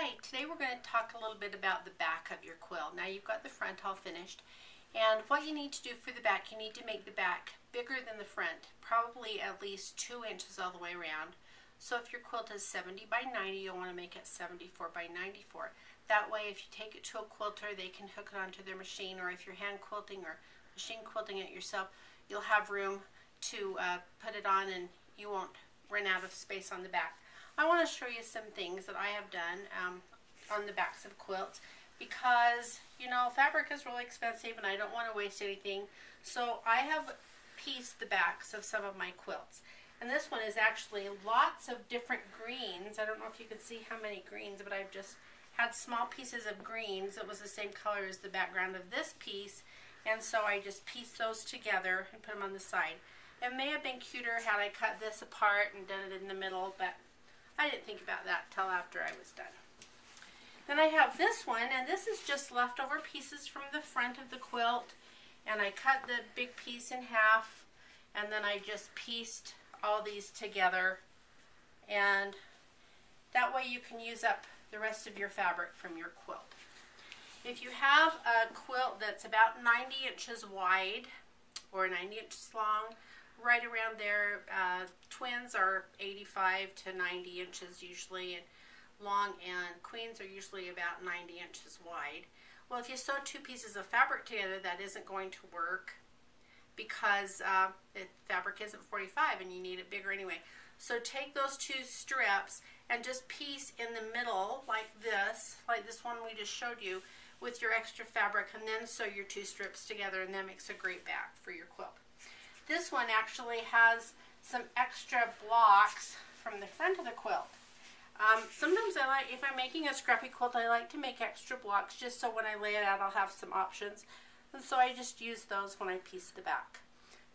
Hi, today we're going to talk a little bit about the back of your quilt. Now you've got the front all finished, and what you need to do for the back, you need to make the back bigger than the front, probably at least 2 inches all the way around. So if your quilt is 70 by 90, you'll want to make it 74 by 94. That way if you take it to a quilter, they can hook it onto their machine, or if you're hand quilting or machine quilting it yourself, you'll have room to put it on and you won't run out of space on the back. I want to show you some things that I have done on the backs of quilts because, you know, fabric is really expensive and I don't want to waste anything. So I have pieced the backs of some of my quilts. And this one is actually lots of different greens. I don't know if you can see how many greens, but I've just had small pieces of greens that was the same color as the background of this piece. And so I just pieced those together and put them on the side. It may have been cuter had I cut this apart and done it in the middle, but I didn't think about that till after I was done. Then I have this one, and this is just leftover pieces from the front of the quilt, and I cut the big piece in half, and then I just pieced all these together, and that way you can use up the rest of your fabric from your quilt. If you have a quilt that's about 90 inches wide or 90 inches long, right around there, twins are 85 to 90 inches usually long, and queens are usually about 90 inches wide. Well, if you sew 2 pieces of fabric together, that isn't going to work because the fabric isn't 45 and you need it bigger anyway. So take those 2 strips and just piece in the middle like this one we just showed you, with your extra fabric, and then sew your 2 strips together, and that makes a great back for your quilt. This one actually has some extra blocks from the front of the quilt. Sometimes if I'm making a scrappy quilt, I like to make extra blocks just so when I lay it out I'll have some options. And so I just use those when I piece the back.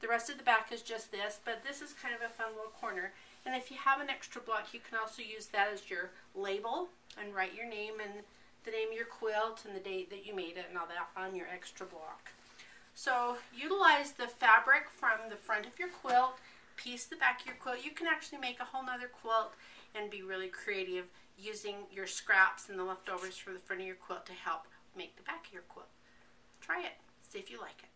The rest of the back is just this, but this is kind of a fun little corner. And if you have an extra block, you can also use that as your label and write your name and the name of your quilt and the date that you made it and all that on your extra block. So utilize the fabric from the front of your quilt, piece the back of your quilt. You can actually make a whole nother quilt and be really creative using your scraps and the leftovers from the front of your quilt to help make the back of your quilt. Try it. See if you like it.